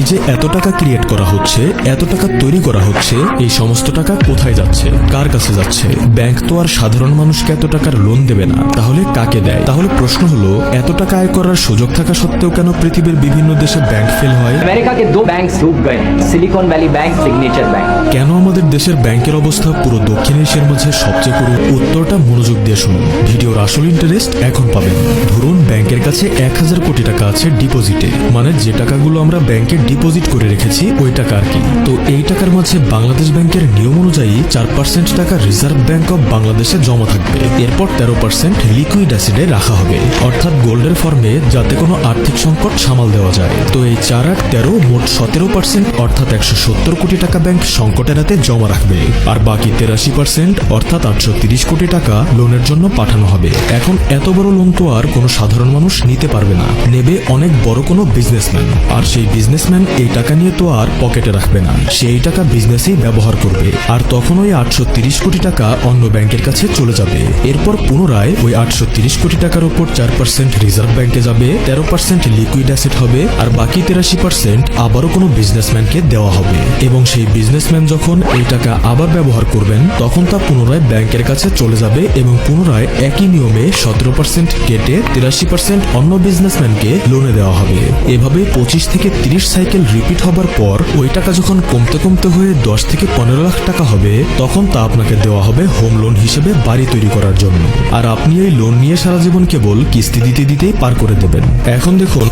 এই যে এত টাকা ক্রিয়েট করা হচ্ছে, এত টাকা তৈরি করা হচ্ছে, এই সমস্ত টাকা কোথায় যাচ্ছে, কার কাছে যাচ্ছে? ব্যাংক তো আর সাধারণ মানুষকে এত টাকার লোন দেবে না, তাহলে কাকে দেয়? তাহলে প্রশ্ন হলো, এত টাকা আয় করার সুযোগ থাকা সত্ত্বেও কেন পৃথিবীর বিভিন্ন দেশে ব্যাংক ফেল হয়? अमेरिका के 2 बैंक डूब गए, silicon valley bank, signature bank. কেন আমাদের দেশের ব্যাংকের অবস্থা পুরো দক্ষিণ এশিয়ার মধ্যে সবচেয়ে করুণ? উত্তরটা মনোযোগ দিয়ে শুনুন, ভিডিওর আসল ইন্টারেস্ট এখন পাবেন। ধরুন ব্যাংকের কাছে 1000 কোটি টাকা আছে ডিপোজিটে, মানে যে টাকাগুলো আমরা ব্যাংকে ডিপোজিট করে রেখেছি ওই টাকা আর কি। তো এই টাকার মাঝে বাংলাদেশ ব্যাংকের নিয়ম অনুযায়ী 4% টাকা রিজার্ভ ব্যাংক অফ বাংলাদেশে জমা থাকবে, এরপর 13% লিকুইড অ্যাসিডে রাখা হবে, অর্থাৎ গোল্ডের ফর্মে, যাতে কোনো আর্থিক সংকট সামাল দেওয়া যায়। তো এই 4 আর 13 মোট 17%, অর্থাৎ 170 কোটি টাকা ব্যাংক সংকটের হাতে জমা রাখবে, আর বাকি 83% অর্থাৎ 830 কোটি টাকা লোনের জন্য পাঠানো হবে। এখন এত বড় লোন তো আর কোনো সাধারণ মানুষ নিতে পারবে না, নেবে অনেক বড় কোনো বিজনেসম্যান, আর সেই বিজনেসম্যান এই টাকা নিয়ে তো আর পকেটে রাখবে না, সেই টাকা বিজনেসেই ব্যবহার করবে, আর তখন ওই 830 কোটি টাকা অন্য ব্যাংকের কাছে চলে যাবে। এরপর পুনরায় ওই 830 কোটি টাকার উপর 4% রিজার্ভ ব্যাংকে যাবে, 13% লিকুইড অ্যাসেট হবে, আর বাকি 83% আবারও কোনো বিজনেসম্যানকে দেওয়া হবে। এবং সেই বিজনেসম্যান যখন এই টাকা আবার ব্যবহার করবেন, তখন তা পুনরায় ব্যাংকের কাছে চলে যাবে এবং পুনরায় একই নিয়মে 17% কেটে 83% অন্য বিজনেসম্যানকে লোনে দেওয়া হবে। এভাবে 25 থেকে 30 সাইকেল রিপিট হবার পর ওই টাকা যখন কমতে কমতে হয়ে 10 থেকে 15 লাখ টাকা হবে, তখন তা আপনাকে দেওয়া হবে হোম লোন হিসেবে বাড়ি তৈরি করার জন্য, আর আপনি এই লোন নিয়ে সারা জীবন কেবল কিস্তি দিতে দিতেই পার করে দেবেন। এখন দেখুন